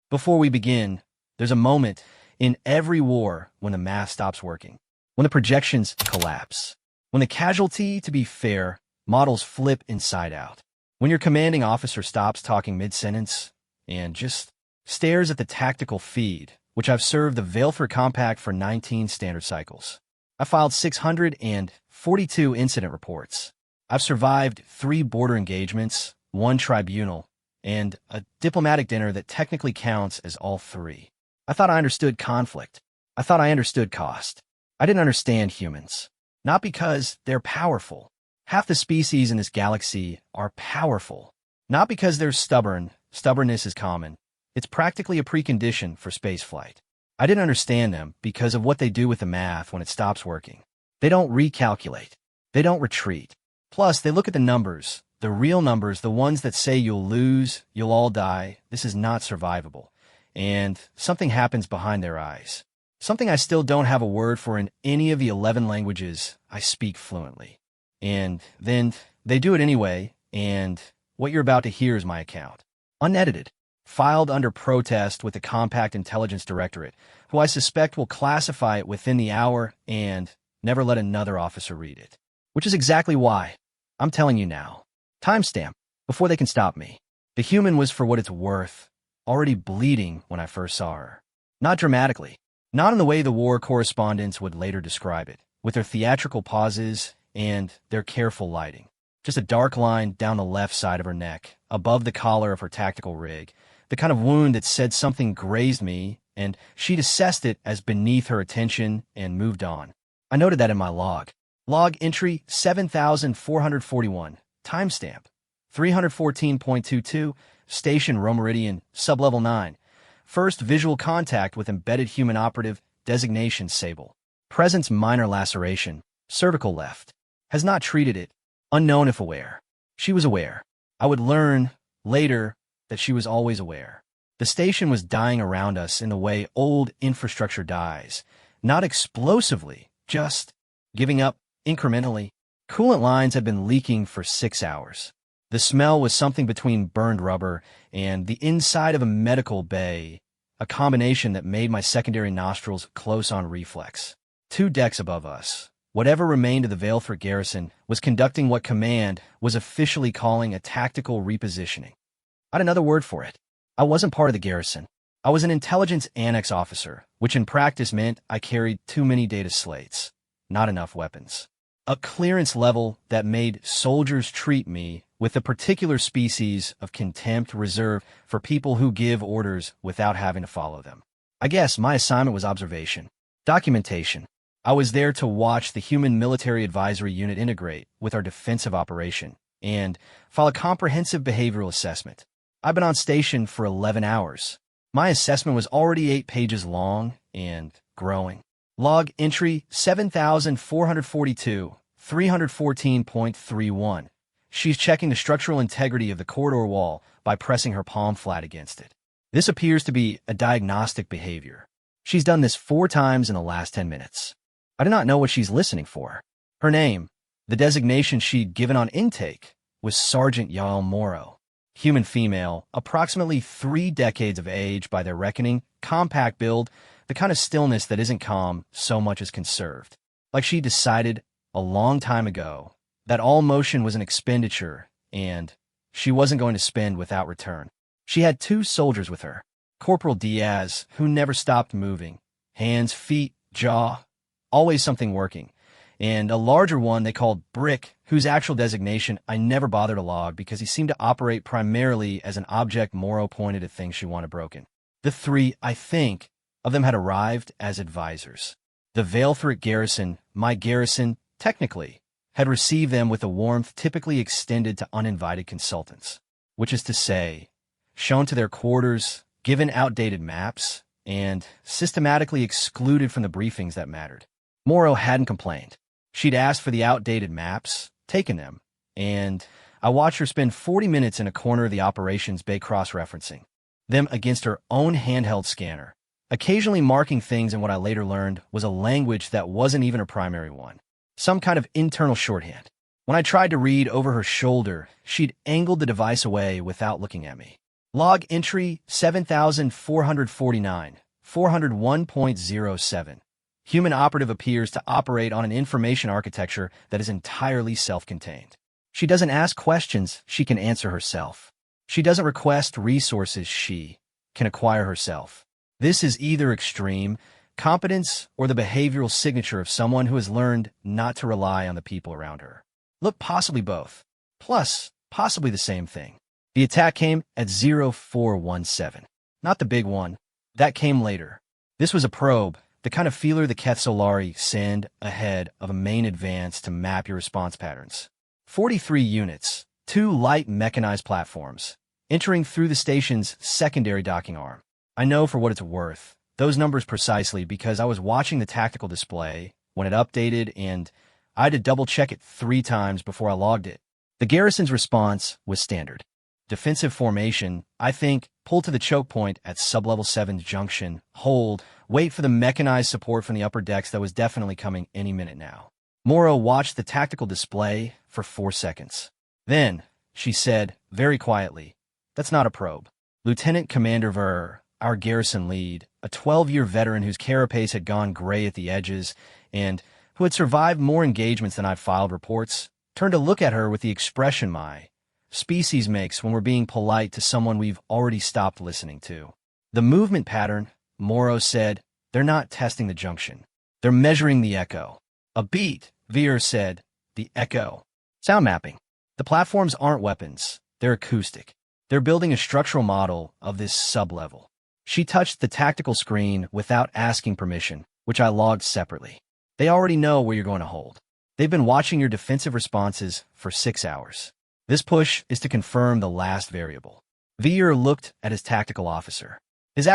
Before we begin, there's a moment in every war when the math stops working, when the projections collapse, when the casualty, to be fair, models flip inside out, when your commanding officer stops talking mid-sentence and just stares at the tactical feed, which I've served the Veilthric Compact for 19 standard cycles. I filed 642 incident reports. I've survived 3 border engagements, 1 tribunal, and a diplomatic dinner that technically counts as all 3. I thought I understood conflict. I thought I understood cost. I didn't understand humans. Not because they're powerful. Half the species in this galaxy are powerful. Not because they're stubborn. Stubbornness is common. It's practically a precondition for spaceflight. I didn't understand them because of what they do with the math when it stops working. They don't recalculate. They don't retreat. Plus, they look at the numbers, the real numbers, the ones that say you'll lose, you'll all die, this is not survivable. And something happens behind their eyes. Something I still don't have a word for in any of the 11 languages I speak fluently. And then they do it anyway, and what you're about to hear is my account. Unedited. Filed under protest with the Compact Intelligence Directorate, who I suspect will classify it within the hour and never let another officer read it. Which is exactly why I'm telling you now. Timestamp, before they can stop me. The human was, for what it's worth, already bleeding when I first saw her. Not dramatically. Not in the way the war correspondents would later describe it, with their theatrical pauses and their careful lighting. Just a dark line down the left side of her neck, above the collar of her tactical rig, the kind of wound that said something grazed me, and she'd assessed it as beneath her attention and moved on. I noted that in my log. Log entry 7441, timestamp 314.22, station Romeridian, sublevel 9. First visual contact with embedded human operative, designation Sable. Presence minor laceration, cervical left. Has not treated it, unknown if aware. She was aware. I would learn later that she was always aware. The station was dying around us in the way old infrastructure dies, not explosively, just giving up incrementally. Coolant lines had been leaking for 6 hours. The smell was something between burned rubber and the inside of a medical bay, a combination that made my secondary nostrils close on reflex. 2 decks above us, whatever remained of the Veilthric garrison was conducting what command was officially calling a tactical repositioning. I had another word for it. I wasn't part of the garrison. I was an intelligence annex officer, which in practice meant I carried too many data slates, not enough weapons. A clearance level that made soldiers treat me with a particular species of contempt reserved for people who give orders without having to follow them. I guess my assignment was observation, documentation. I was there to watch the Human Military Advisory Unit integrate with our defensive operation and file a comprehensive behavioral assessment. I've been on station for 11 hours. My assessment was already 8 pages long and growing. Log entry 7442, 314.31. She's checking the structural integrity of the corridor wall by pressing her palm flat against it. This appears to be a diagnostic behavior. She's done this 4 times in the last 10 minutes. I do not know what she's listening for. Her name, the designation she'd given on intake, was Sergeant Yael Morrow. Human female, approximately 3 decades of age by their reckoning, compact build, the kind of stillness that isn't calm so much as conserved. Like she decided a long time ago that all motion was an expenditure and she wasn't going to spend without return. She had 2 soldiers with her. Corporal Diaz, who never stopped moving. Hands, feet, jaw, always something working. And a larger one they called Brick, whose actual designation I never bothered to log because he seemed to operate primarily as an object Morrow pointed at things she wanted broken. The 3, I think, of them had arrived as advisors. The Veilthric garrison, my garrison, technically, had received them with a warmth typically extended to uninvited consultants, which is to say, shown to their quarters, given outdated maps, and systematically excluded from the briefings that mattered. Morrow hadn't complained. She'd asked for the outdated maps, taken them, and I watched her spend 40 minutes in a corner of the operations bay cross-referencing them against her own handheld scanner, occasionally marking things in what I later learned was a language that wasn't even her primary one, some kind of internal shorthand. When I tried to read over her shoulder, she'd angled the device away without looking at me. Log entry 7449, 401.07. Human operative appears to operate on an information architecture that is entirely self-contained. She doesn't ask questions she can answer herself. She doesn't request resources she can acquire herself. This is either extreme competence or the behavioral signature of someone who has learned not to rely on the people around her. Look, possibly both. Plus, possibly the same thing. The attack came at 0417. Not the big one. That came later. This was a probe, the kind of feeler the Keth Solari send ahead of a main advance to map your response patterns. 43 units, 2 light mechanized platforms, entering through the station's secondary docking arm. I know for what it's worth those numbers precisely because I was watching the tactical display when it updated and I had to double-check it 3 times before I logged it. The garrison's response was standard. Defensive formation, I think, pull to the choke point at sublevel 7's junction, hold, wait for the mechanized support from the upper decks that was definitely coming any minute now. Morrow watched the tactical display for 4 seconds. Then, she said, very quietly, "That's not a probe." Lieutenant Commander Ver, our garrison lead, a 12-year veteran whose carapace had gone gray at the edges and who had survived more engagements than I'd filed reports, turned to look at her with the expression my species makes when we're being polite to someone we've already stopped listening to. The movement pattern, Morrow said, they're not testing the junction. They're measuring the echo. A beat, Veer said, the echo. Sound mapping. The platforms aren't weapons. They're acoustic. They're building a structural model of this sublevel. She touched the tactical screen without asking permission, which I logged separately. They already know where you're going to hold. They've been watching your defensive responses for 6 hours. This push is to confirm the last variable. Veer looked at his tactical officer. His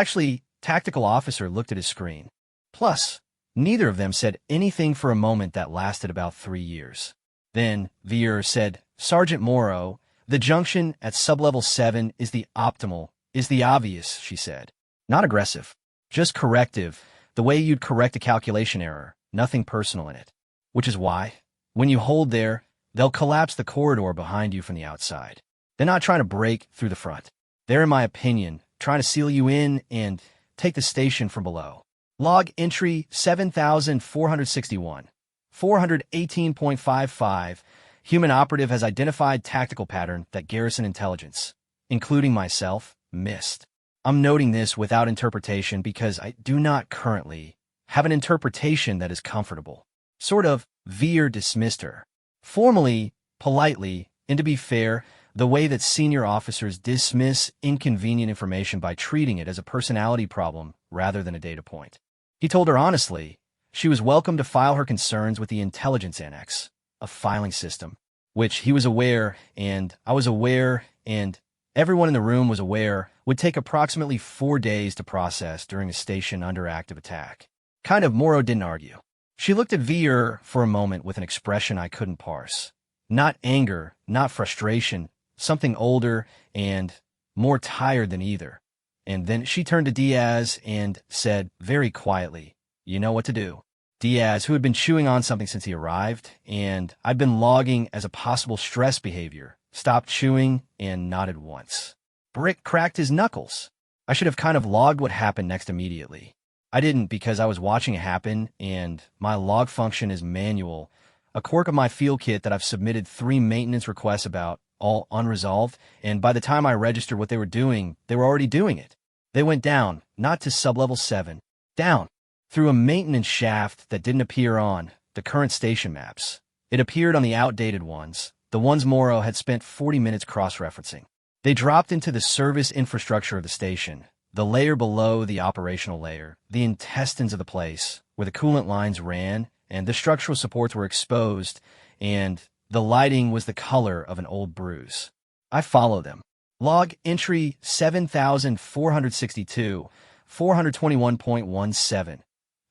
tactical officer looked at his screen. Plus, neither of them said anything for a moment that lasted about 3 years. Then, Veer said, "Sergeant Morrow, the junction at sublevel 7 is the optimal, is the obvious," she said. Not aggressive, just corrective, the way you'd correct a calculation error, nothing personal in it. Which is why, when you hold there, they'll collapse the corridor behind you from the outside. They're not trying to break through the front. They're, in my opinion, trying to seal you in and take the station from below. Log entry 7461, 418.55. Human operative has identified tactical pattern that garrison intelligence, including myself, missed. I'm noting this without interpretation because I do not currently have an interpretation that is comfortable. Sort of, Veer dismissed her. Formally, politely, and to be fair, the way that senior officers dismiss inconvenient information by treating it as a personality problem rather than a data point. He told her honestly, she was welcome to file her concerns with the intelligence annex, a filing system, which he was aware, and I was aware, and everyone in the room was aware, would take approximately 4 days to process during a station under active attack. Kind of, Morrow didn't argue. She looked at Veer for a moment with an expression I couldn't parse. Not anger, not frustration, something older and more tired than either. And then she turned to Diaz and said very quietly, "You know what to do." Diaz, who had been chewing on something since he arrived, and I'd been logging as a possible stress behavior, stopped chewing and nodded once. Brick cracked his knuckles. I should have kind of logged what happened next immediately. I didn't because I was watching it happen, and my log function is manual, a quirk of my field kit that I've submitted 3 maintenance requests about, all unresolved, and by the time I registered what they were doing, they were already doing it. They went down, not to sublevel 7, down, through a maintenance shaft that didn't appear on the current station maps. It appeared on the outdated ones, the ones Morrow had spent 40 minutes cross-referencing. They dropped into the service infrastructure of the station, the layer below the operational layer, the intestines of the place, where the coolant lines ran, and the structural supports were exposed, and the lighting was the color of an old bruise. I follow them. Log entry 7462, 421.17.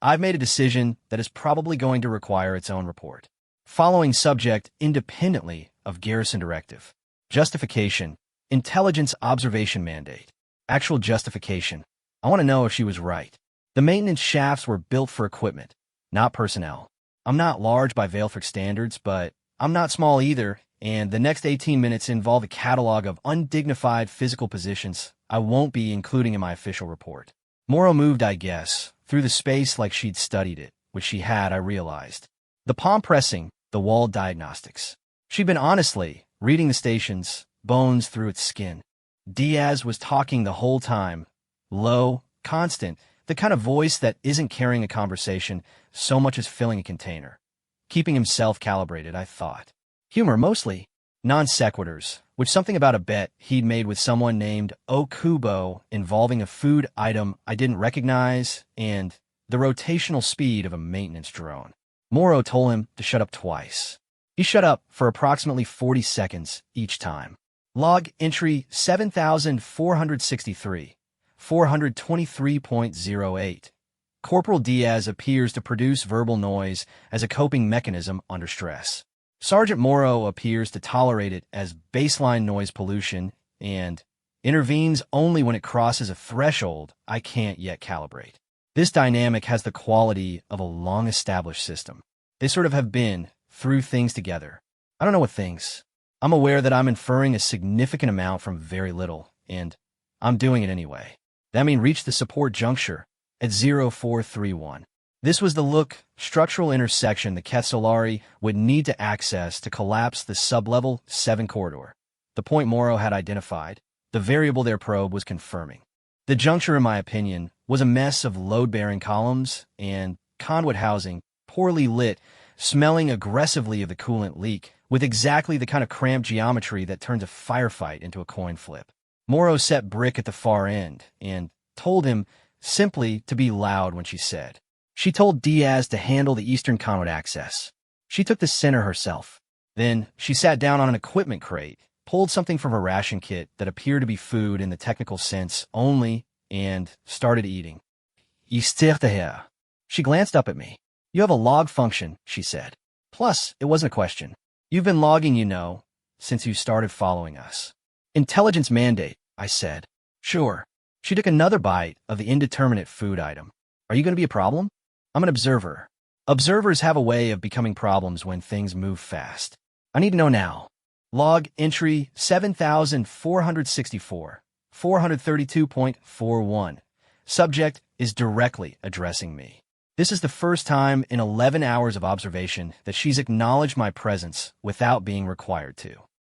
I've made a decision that is probably going to require its own report. Following subject independently of garrison directive. Justification. Intelligence observation mandate. Actual justification. I want to know if she was right. The maintenance shafts were built for equipment, not personnel. I'm not large by Veilfric standards, but I'm not small either, and the next 18 minutes involve a catalog of undignified physical positions I won't be including in my official report. Moro moved, I guess, through the space like she'd studied it, which she had, I realized. The palm pressing, the wall diagnostics. She'd been honestly reading the station's bones through its skin. Diaz was talking the whole time, low, constant, the kind of voice that isn't carrying a conversation so much as filling a container. Keeping himself calibrated, I thought. Humor mostly. Non-sequiturs, which something about a bet he'd made with someone named Okubo involving a food item I didn't recognize and the rotational speed of a maintenance drone. Moro told him to shut up twice. He shut up for approximately 40 seconds each time. Log entry 7463, 423.08. Corporal Diaz appears to produce verbal noise as a coping mechanism under stress. Sergeant Moro appears to tolerate it as baseline noise pollution and intervenes only when it crosses a threshold I can't yet calibrate. This dynamic has the quality of a long-established system. They sort of have been through things together. I don't know what things. I'm aware that I'm inferring a significant amount from very little, and I'm doing it anyway. That means reach the support juncture at 0431. This was the structural intersection the Quetzalari would need to access to collapse the sublevel 7 corridor. The point Moro had identified, the variable their probe was confirming. The juncture, in my opinion, was a mess of load-bearing columns and conduit housing, poorly lit, smelling aggressively of the coolant leak, with exactly the kind of cramped geometry that turns a firefight into a coin flip. Moro set Brick at the far end and told him simply to be loud when she said. She told Diaz to handle the eastern conduit access. She took the center herself. Then she sat down on an equipment crate, pulled something from her ration kit that appeared to be food in the technical sense only, and started eating. She glanced up at me. You have a log function, she said. Plus, it wasn't a question. You've been logging, you know, since you started following us. Intelligence mandate, I said. Sure. She took another bite of the indeterminate food item. Are you going to be a problem? I'm an observer. Observers have a way of becoming problems when things move fast. I need to know now. Log entry 7464, 432.41. Subject is directly addressing me. This is the first time in 11 hours of observation that she's acknowledged my presence without being required to.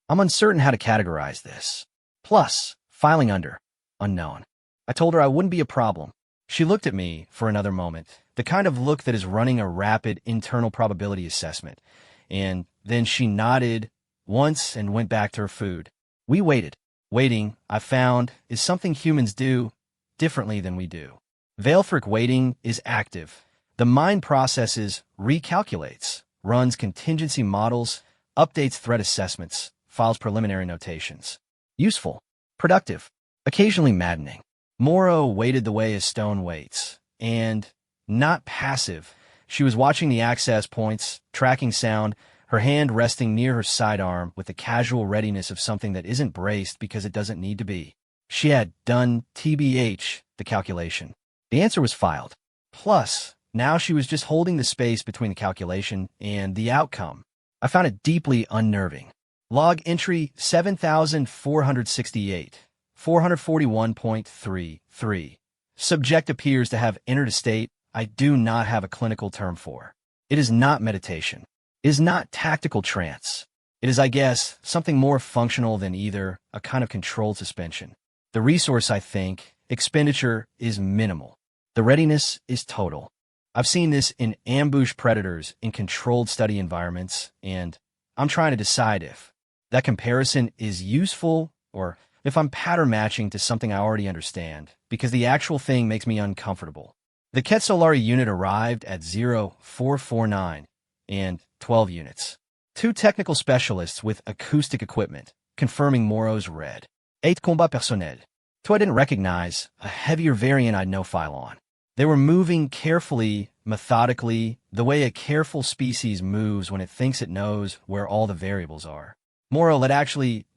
I'm uncertain how to categorize this. Plus, filing under unknown. I told her I wouldn't be a problem. She looked at me for another moment, the kind of look that is running a rapid internal probability assessment, and then she nodded once and went back to her food. We waited. Waiting, I found, is something humans do differently than we do. Veilfric waiting is active. The mind processes, recalculates, runs contingency models, updates threat assessments, files preliminary notations. Useful. Productive. Occasionally maddening. Moro waited the way a stone waits, and not passive. She was watching the access points, tracking sound, her hand resting near her sidearm with the casual readiness of something that isn't braced because it doesn't need to be. She had done TBH, the calculation. The answer was filed. Plus, now she was just holding the space between the calculation and the outcome. I found it deeply unnerving. Log entry 7468. 441.33. Subject appears to have entered a state I do not have a clinical term for. It is not meditation. It is not tactical trance. It is, I guess, something more functional than either, a kind of controlled suspension. The resource, I think, expenditure is minimal. The readiness is total. I've seen this in ambush predators in controlled study environments, and I'm trying to decide if that comparison is useful or if I'm pattern matching to something I already understand, because the actual thing makes me uncomfortable. The Quetzalari unit arrived at 0449 and 12 units. 2 technical specialists with acoustic equipment, confirming Moro's read. 8 combat personnel. 2 I didn't recognize, a heavier variant I'd no file on. They were moving carefully, methodically, the way a careful species moves when it thinks it knows where all the variables are. Moro let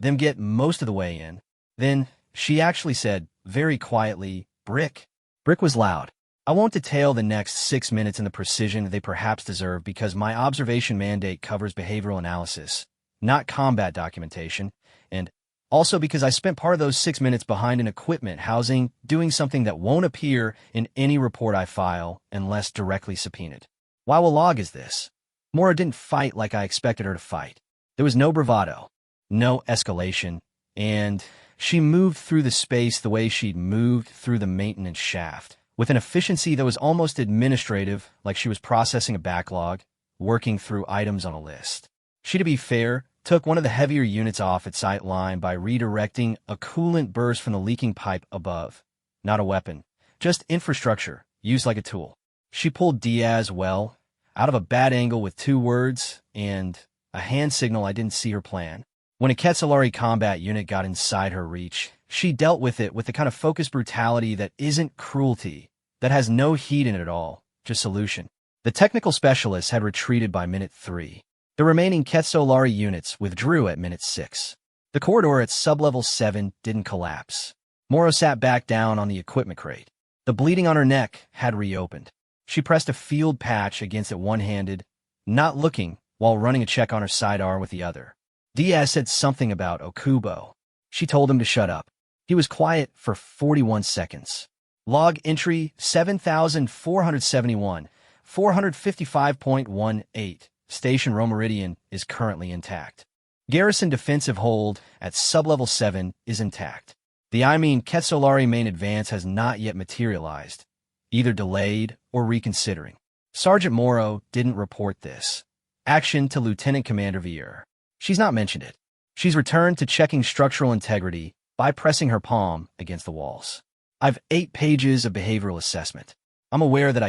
them get most of the way in. Then she actually said, very quietly, Brick. Brick was loud. I won't detail the next 6 minutes in the precision they perhaps deserve because my observation mandate covers behavioral analysis, not combat documentation, and also because I spent part of those 6 minutes behind an equipment housing doing something that won't appear in any report I file unless directly subpoenaed. Why will log is this? Mora didn't fight like I expected her to fight. There was no bravado, no escalation, and she moved through the space the way she'd moved through the maintenance shaft, with an efficiency that was almost administrative, like she was processing a backlog, working through items on a list. She, to be fair, took one of the heavier units off its sight line by redirecting a coolant burst from the leaking pipe above. Not a weapon, just infrastructure, used like a tool. She pulled Diaz well, out of a bad angle with 2 words and a hand signal I didn't see her plan. When a Quetzalari combat unit got inside her reach, she dealt with it with the kind of focused brutality that isn't cruelty, that has no heat in it at all, just solution. The technical specialists had retreated by minute 3. The remaining Quetzalari units withdrew at minute 6. The corridor at sublevel 7 didn't collapse. Moro sat back down on the equipment crate. The bleeding on her neck had reopened. She pressed a field patch against it one-handed, not looking, while running a check on her sidearm with the other. Diaz said something about Okubo. She told him to shut up. He was quiet for 41 seconds. Log entry 7,471, 455.18. Station Romeridian is currently intact. Garrison defensive hold at sublevel 7 is intact. The Quetzalari main advance has not yet materialized, either delayed or reconsidering. Sergeant Moro didn't report this. Action to Lieutenant Commander Vier. She's not mentioned it. She's returned to checking structural integrity by pressing her palm against the walls. I've 8 pages of behavioral assessment. I'm aware that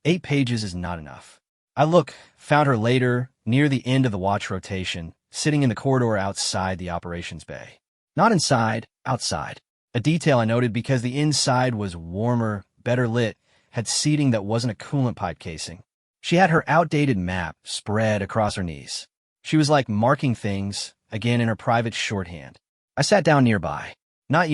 8 pages is not enough. I found her later, near the end of the watch rotation, sitting in the corridor outside the operations bay. Not inside, outside. A detail I noted because the inside was warmer, better lit, had seating that wasn't a coolant pipe casing. She had her outdated map spread across her knees. She was marking things, again in her private shorthand. I sat down nearby. Not,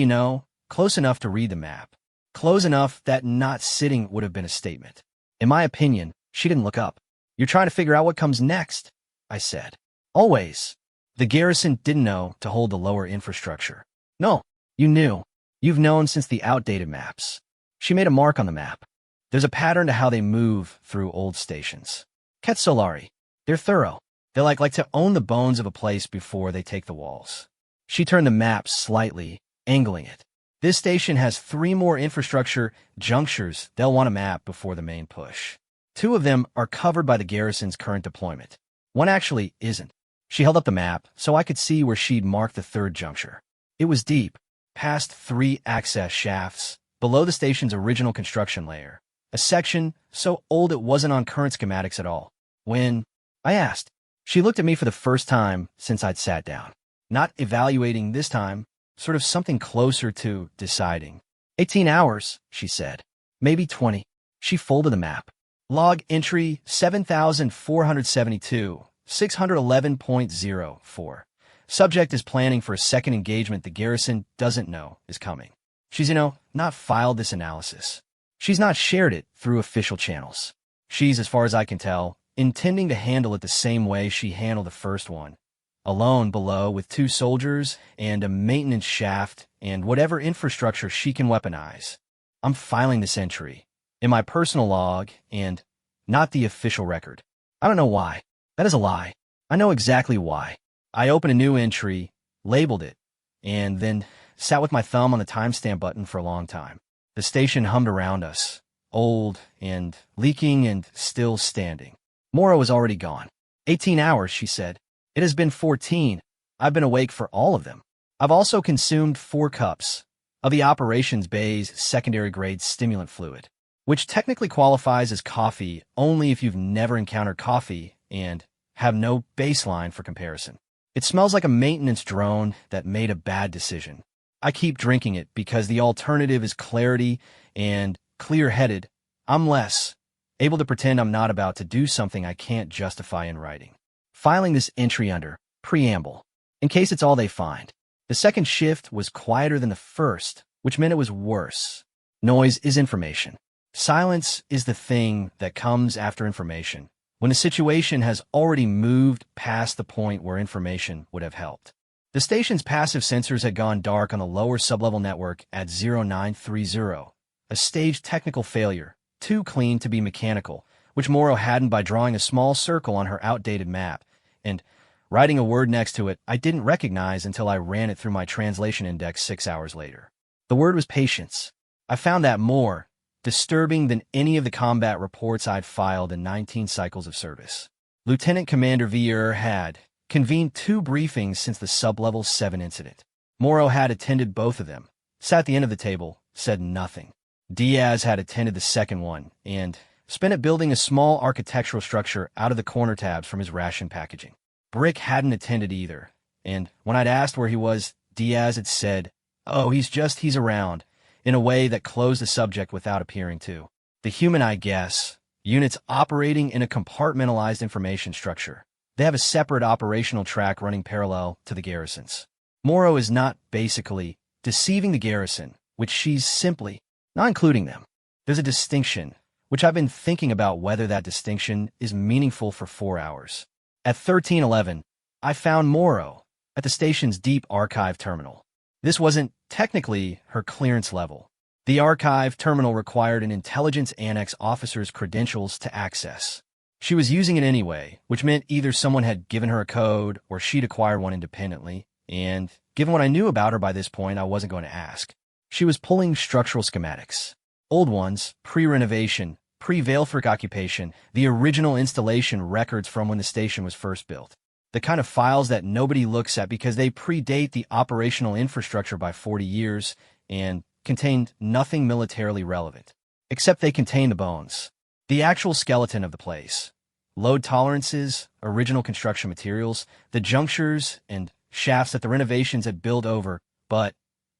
close enough to read the map. Close enough that not sitting would have been a statement. In my opinion, she didn't look up. You're trying to figure out what comes next, I said. Always. The garrison didn't know to hold the lower infrastructure. No, you knew. You've known since the outdated maps. She made a mark on the map. There's a pattern to how they move through old stations. Quetzalari. They're thorough. They like to own the bones of a place before they take the walls. She turned the map slightly, angling it. This station has 3 more infrastructure junctures they'll want to map before the main push. 2 of them are covered by the garrison's current deployment. One actually isn't. She held up the map so I could see where she'd marked the 3rd juncture. It was deep, past 3 access shafts, below the station's original construction layer. A section so old it wasn't on current schematics at all. When I asked, she looked at me for the first time since I'd sat down. Not evaluating this time, sort of something closer to deciding. 18 hours, she said. Maybe 20. She folded the map. Log entry 7,472, 611.04. Subject is planning for a second engagement the garrison doesn't know is coming. She's, not filed this analysis. She's not shared it through official channels. She's, as far as I can tell, intending to handle it the same way she handled the first one. Alone below with 2 soldiers and a maintenance shaft and whatever infrastructure she can weaponize. I'm filing this entry in my personal log and not the official record. I don't know why. That is a lie. I know exactly why. I opened a new entry, labeled it, and then sat with my thumb on the timestamp button for a long time. The station hummed around us, old and leaking and still standing. Mora was already gone. 18 hours, she said. It has been 14. I've been awake for all of them. I've also consumed 4 cups of the operations bay's secondary grade stimulant fluid, which technically qualifies as coffee only if you've never encountered coffee and have no baseline for comparison. It smells like a maintenance drone that made a bad decision. I keep drinking it because the alternative is clarity and clear-headed. I'm less able to pretend I'm not about to do something I can't justify in writing. Filing this entry under preamble, in case it's all they find. The second shift was quieter than the first, which meant it was worse. Noise is information. Silence is the thing that comes after information. when the situation has already moved past the point where information would have helped. The station's passive sensors had gone dark on the lower sublevel network at 0930, a staged technical failure, too clean to be mechanical, which Morrow hadn't by drawing a small circle on her outdated map, and writing a word next to it I didn't recognize until I ran it through my translation index 6 hours later. The word was patience. I found that more disturbing than any of the combat reports I'd filed in 19 cycles of service. Lieutenant Commander Vier had convened 2 briefings since the Sublevel 7 incident. Morrow had attended both of them, sat at the end of the table, said nothing. Diaz had attended the second one, and spent it building a small architectural structure out of the corner tabs from his ration packaging. Brick hadn't attended either, and when I'd asked where he was, Diaz had said, "Oh, he's around," in a way that closed the subject without appearing to. The human, I guess, units operating in a compartmentalized information structure. They have a separate operational track running parallel to the garrison's. Morrow is not basically deceiving the garrison, which she's simply not including them. There's a distinction, which I've been thinking about whether that distinction is meaningful for 4 hours. At 1311, I found Morrow at the station's deep archive terminal. This wasn't technically her clearance level. The archive terminal required an intelligence annex officer's credentials to access. She was using it anyway, which meant either someone had given her a code or she'd acquired one independently, and given what I knew about her by this point, I wasn't going to ask. She was pulling structural schematics. Old ones, pre-renovation, pre-Veilfric occupation, the original installation records from when the station was first built. The kind of files that nobody looks at because they predate the operational infrastructure by 40 years and contained nothing militarily relevant. Except they contained the bones. The actual skeleton of the place. Load tolerances, original construction materials, the junctures and shafts that the renovations had built over, but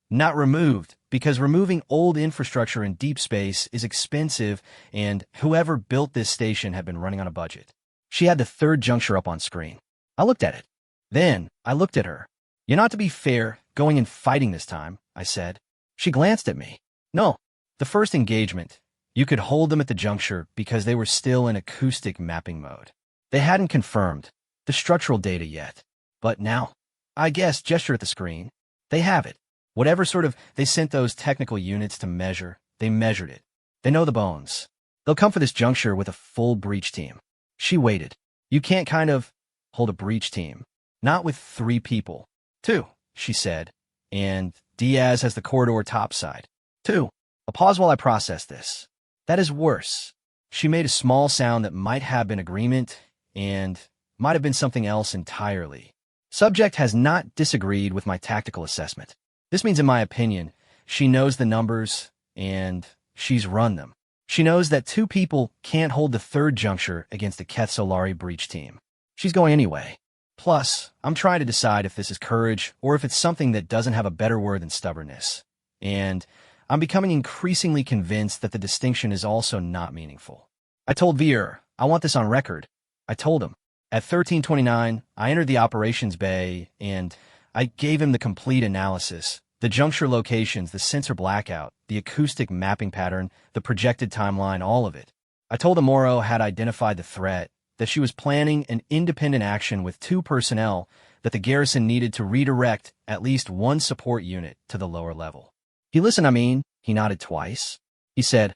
not removed, because removing old infrastructure in deep space is expensive, and whoever built this station had been running on a budget. She had the 3rd juncture up on screen. I looked at it. Then I looked at her. "You're not to be fair, going and fighting this time," I said. She glanced at me. "No, the first engagement. You could hold them at the juncture because they were still in acoustic mapping mode. They hadn't confirmed the structural data yet. But now, I guess, gesture at the screen. They have it. Whatever sort of they sent those technical units to measure, they measured it. They know the bones. They'll come for this juncture with a full breach team." She waited. "You can't kind of hold a breach team. Not with 3 people. 2, she said. And Diaz has the corridor topside. 2. I'll pause while I process this. That is worse." She made a small sound that might have been agreement and might have been something else entirely. Subject has not disagreed with my tactical assessment. This means, in my opinion, she knows the numbers and she's run them. She knows that 2 people can't hold the 3rd juncture against the Keth Solari breach team. She's going anyway. Plus, I'm trying to decide if this is courage or if it's something that doesn't have a better word than stubbornness. And I'm becoming increasingly convinced that the distinction is also not meaningful. I told Vier, "I want this on record." I told him. At 1329, I entered the operations bay, and I gave him the complete analysis, the juncture locations, the sensor blackout, the acoustic mapping pattern, the projected timeline, all of it. I told him Morrow had identified the threat, that she was planning an independent action with 2 personnel, that the garrison needed to redirect at least 1 support unit to the lower level. He listened, he nodded twice. He said,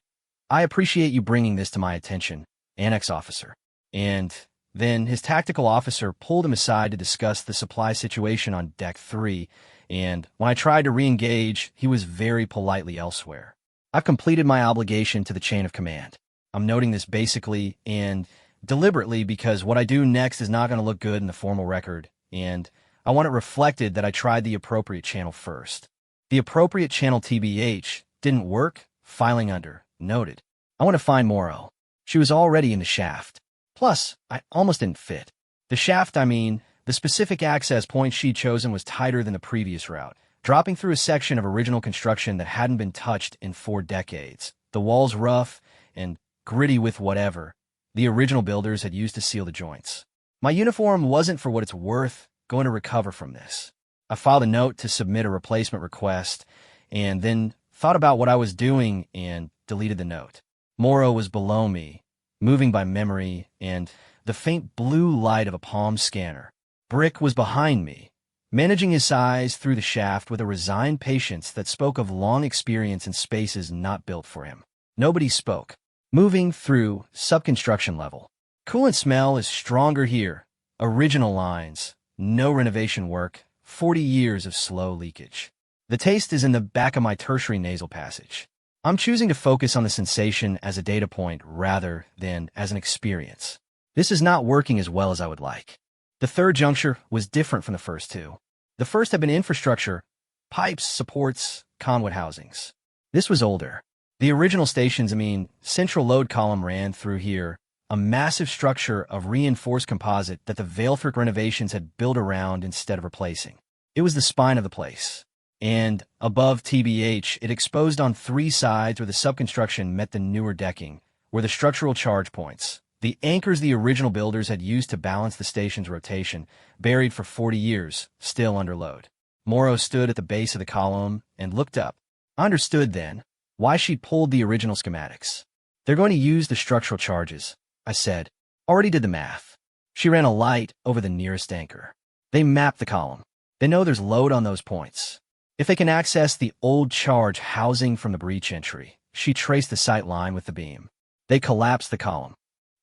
"I appreciate you bringing this to my attention, Annex Officer." And then his tactical officer pulled him aside to discuss the supply situation on Deck 3, and when I tried to re-engage, he was very politely elsewhere. I've completed my obligation to the chain of command. I'm noting this basically and deliberately because what I do next is not going to look good in the formal record, and I want it reflected that I tried the appropriate channel first. The appropriate channel TBH didn't work, filing under, noted. I want to find Morrow. She was already in the shaft. Plus, I almost didn't fit. The shaft, the specific access point she'd chosen was tighter than the previous route, dropping through a section of original construction that hadn't been touched in 4 decades. The walls rough and gritty with whatever the original builders had used to seal the joints. My uniform wasn't, for what it's worth, going to recover from this. I filed a note to submit a replacement request, and then thought about what I was doing and deleted the note. Morrow was below me, moving by memory, and the faint blue light of a palm scanner. Brick was behind me, managing his eyes through the shaft with a resigned patience that spoke of long experience in spaces not built for him. Nobody spoke. Moving through sub-construction level. Coolant smell is stronger here. Original lines. No renovation work. 40 years of slow leakage. The taste is in the back of my tertiary nasal passage. I'm choosing to focus on the sensation as a data point rather than as an experience. This is not working as well as I would like. The third juncture was different from the first two. The first had been infrastructure, pipes, supports, conduit housings. This was older. The original station's, central load column ran through here, a massive structure of reinforced composite that the Veilthric renovations had built around instead of replacing. It was the spine of the place. And above TBH, it exposed on three sides where the subconstruction met the newer decking, were the structural charge points. The anchors the original builders had used to balance the station's rotation, buried for 40 years, still under load. Morrow stood at the base of the column and looked up. I understood then why she'd pulled the original schematics. They're going to use the structural charges, I said. Already did the math. She ran a light over the nearest anchor. They mapped the column. They know there's load on those points. If they can access the old charge housing from the breach entry, she traced the sight line with the beam. They collapsed the column.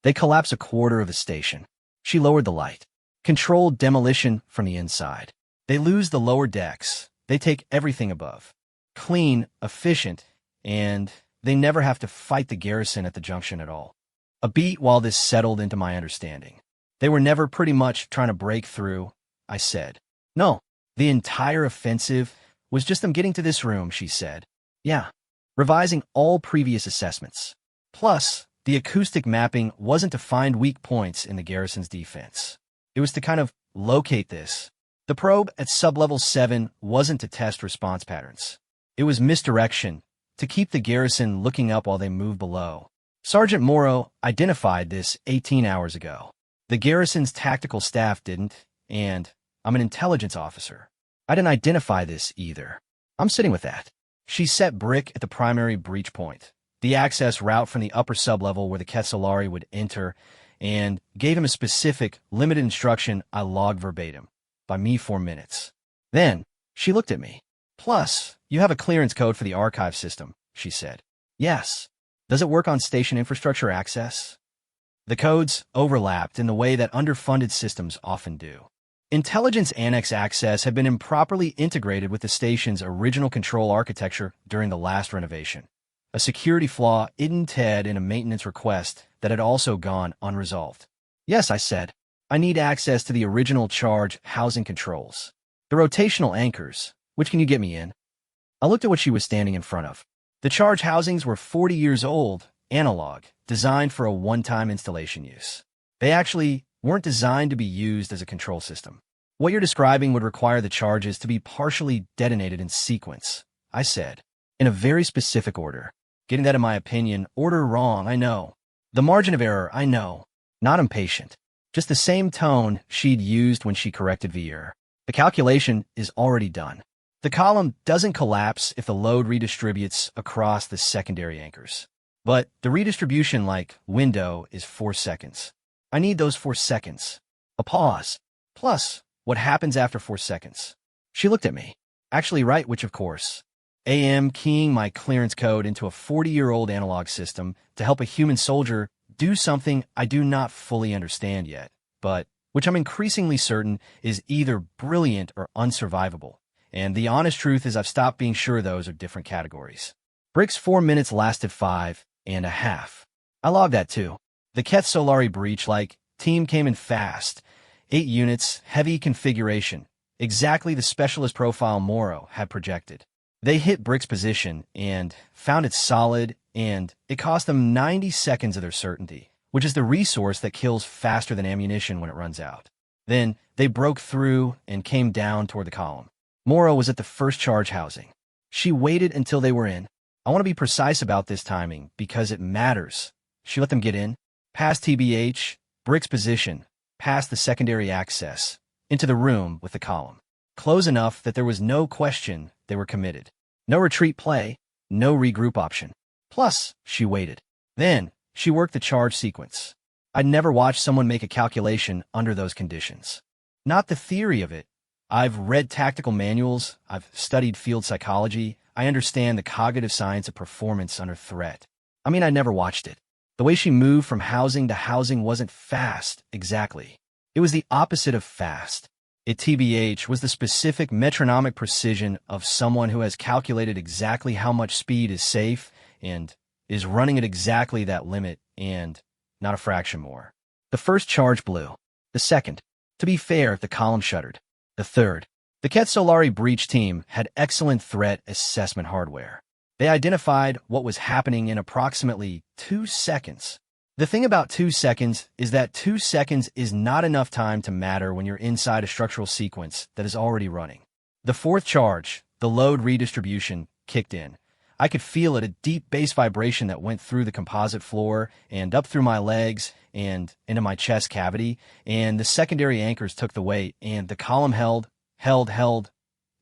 They collapse a quarter of the station. She lowered the light. Controlled demolition from the inside. They lose the lower decks. They take everything above. Clean, efficient, and they never have to fight the garrison at the junction at all. A beat while this settled into my understanding. They were never pretty much trying to break through, I said. No, the entire offensive was just them getting to this room, she said. Yeah, revising all previous assessments. Plus, the acoustic mapping wasn't to find weak points in the garrison's defense. It was to kind of locate this. The probe at sublevel 7 wasn't to test response patterns. It was misdirection, to keep the garrison looking up while they moved below. Sergeant Morrow identified this 18 hours ago. The garrison's tactical staff didn't, and I'm an intelligence officer. I didn't identify this either. I'm sitting with that. She set Brick at the primary breach point, the access route from the upper sublevel where the Ketsolari would enter, and gave him a specific, limited instruction I logged verbatim. By me 4 minutes. Then, she looked at me. Plus, you have a clearance code for the archive system, she said. Yes. Does it work on station infrastructure access? The codes overlapped in the way that underfunded systems often do. Intelligence Annex access had been improperly integrated with the station's original control architecture during the last renovation. A security flaw idn't head in a maintenance request that had also gone unresolved. Yes, I said. I need access to the original charge housing controls. The rotational anchors. Which can you get me in? I looked at what she was standing in front of. The charge housings were 40 years old, analog, designed for a one-time installation use. They actually weren't designed to be used as a control system. What you're describing would require the charges to be partially detonated in sequence, I said, in a very specific order. Getting that, in my opinion, order wrong, I know. The margin of error, I know. Not impatient. Just the same tone she'd used when she corrected Vier. The calculation is already done. The column doesn't collapse if the load redistributes across the secondary anchors. But the redistribution, like window, is 4 seconds. I need those 4 seconds. A pause. Plus, what happens after 4 seconds? She looked at me. Actually right, which of course. AM keying my clearance code into a 40-year-old analog system to help a human soldier do something I do not fully understand yet, but which I'm increasingly certain is either brilliant or unsurvivable. And the honest truth is I've stopped being sure those are different categories. Brick's 4 minutes lasted 5.5. I logged that too. The Ketsolari breach, team came in fast. 8 units, heavy configuration. Exactly the specialist profile Morrow had projected. They hit Brick's position and found it solid, and it cost them 90 seconds of their certainty, which is the resource that kills faster than ammunition when it runs out. Then they broke through and came down toward the column. Morrow was at the first charge housing. She waited until they were in. I want to be precise about this timing because it matters. She let them get in, past TBH, Brick's position, past the secondary access, into the room with the column. Close enough that there was no question they were committed. No retreat play, no regroup option. Plus, she waited. Then, she worked the charge sequence. I'd never watched someone make a calculation under those conditions. Not the theory of it. I've read tactical manuals, I've studied field psychology, I understand the cognitive science of performance under threat. I mean, I never watched it. The way she moved from housing to housing wasn't fast, exactly. It was the opposite of fast. It TBH was the specific metronomic precision of someone who has calculated exactly how much speed is safe and is running at exactly that limit and not a fraction more. The first charge blew. The second. To be fair, the column shuddered. The third. The Quetzalari breach team had excellent threat assessment hardware. They identified what was happening in approximately 2 seconds. The thing about 2 seconds is that 2 seconds is not enough time to matter when you're inside a structural sequence that is already running. The fourth charge, the load redistribution, kicked in. I could feel it, a deep bass vibration that went through the composite floor and up through my legs and into my chest cavity, and the secondary anchors took the weight, and the column held.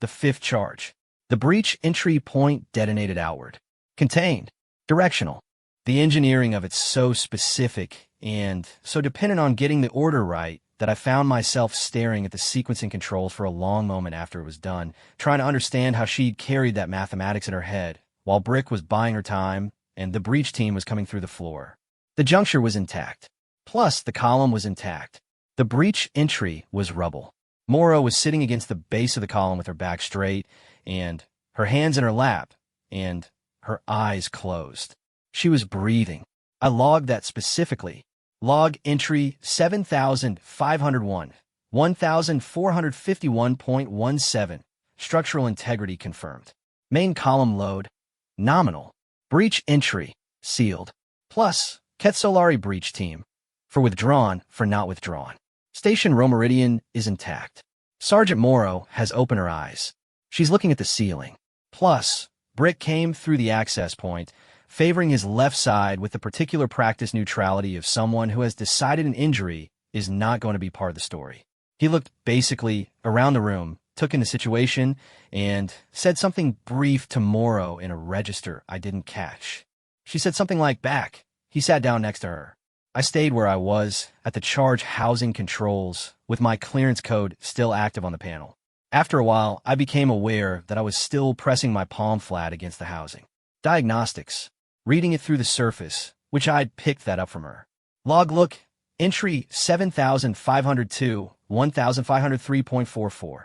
The fifth charge. The breach entry point detonated outward. Contained. Directional. The engineering of it's so specific and so dependent on getting the order right that I found myself staring at the sequencing controls for a long moment after it was done, trying to understand how she'd carried that mathematics in her head, while Brick was buying her time and the breach team was coming through the floor. The juncture was intact. Plus, the column was intact. The breach entry was rubble. Mora was sitting against the base of the column with her back straight and her hands in her lap and her eyes closed. She was breathing. I logged that specifically. Log entry 7501, 1451.17. Structural integrity confirmed. Main column load. Nominal. Breach entry. Sealed. Plus, Quetzalari breach team. For withdrawn, for not withdrawn. Station Romeridian is intact. Sergeant Morrow has opened her eyes. She's looking at the ceiling. Plus, Brick came through the access point, favoring his left side with the particular practice neutrality of someone who has decided an injury is not going to be part of the story. He looked basically around the room, took in the situation, and said something brief to Morrow in a register I didn't catch. She said something like back. He sat down next to her. I stayed where I was, at the charge housing controls, with my clearance code still active on the panel. After a while, I became aware that I was still pressing my palm flat against the housing. Diagnostics. Reading it through the surface, which I'd picked that up from her. Log look, entry 7502, 1503.44.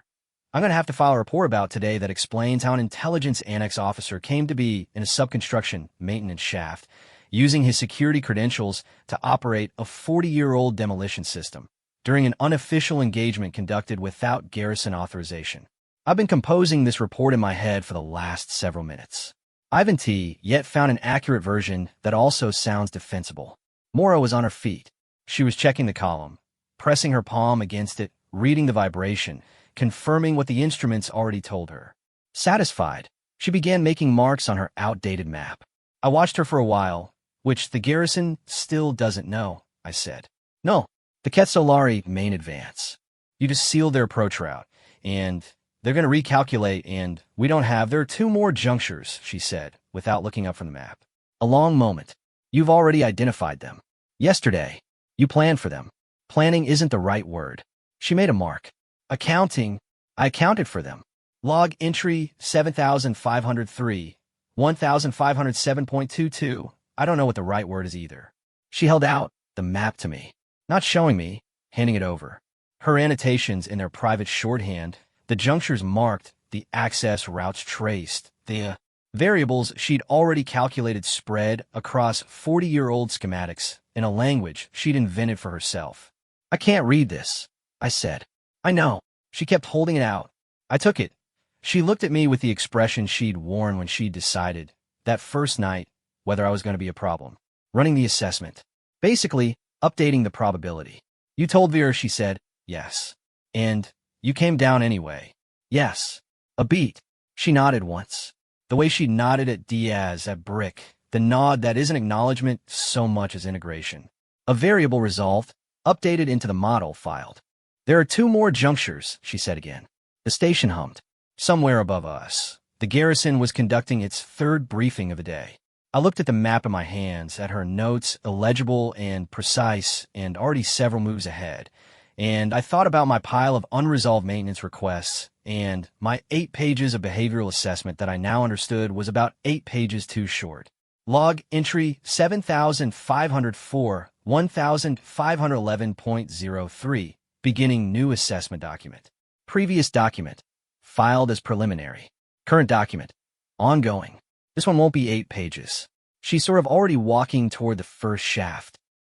I'm going to have to file a report about today that explains how an intelligence annex officer came to be in a subconstruction maintenance shaft, using his security credentials to operate a 40-year-old demolition system during an unofficial engagement conducted without garrison authorization. I've been composing this report in my head for the last several minutes. Ivan T. yet found an accurate version that also sounds defensible. Mora was on her feet. She was checking the column, pressing her palm against it, reading the vibration, confirming what the instruments already told her. Satisfied, she began making marks on her outdated map. I watched her for a while, which the garrison still doesn't know, I said. No, the Quetzalari main advance. You just sealed their approach route, and they're going to recalculate, and there are 2 more junctures, she said, without looking up from the map. A long moment. You've already identified them. Yesterday, you planned for them. Planning isn't the right word. She made a mark. Accounting, I accounted for them. Log entry 7503, 1507.22. I don't know what the right word is either. She held out the map to me, not showing me, handing it over. Her annotations in their private shorthand, the junctures marked, the access routes traced, the variables she'd already calculated spread across 40-year-old schematics in a language she'd invented for herself. I can't read this, I said. I know. She kept holding it out. I took it. She looked at me with the expression she'd worn when she'd decided, that first night, whether I was going to be a problem. Running the assessment. Basically, updating the probability. You told Vera, she said, yes. And you came down anyway. Yes. A beat. She nodded once. The way she nodded at Diaz, at Brick. The nod that isn't acknowledgement so much as integration. A variable resolved, updated into the model filed. There are 2 more junctures, she said again. The station hummed. Somewhere above us, the garrison was conducting its 3rd briefing of the day. I looked at the map in my hands, at her notes, illegible and precise, and already several moves ahead. And I thought about my pile of unresolved maintenance requests and my 8 pages of behavioral assessment that I now understood was about 8 pages too short. Log entry 7504, 1511.03, beginning new assessment document. Previous document, filed as preliminary. Current document, ongoing. This one won't be 8 pages. She's sort of already walking toward the first shaft.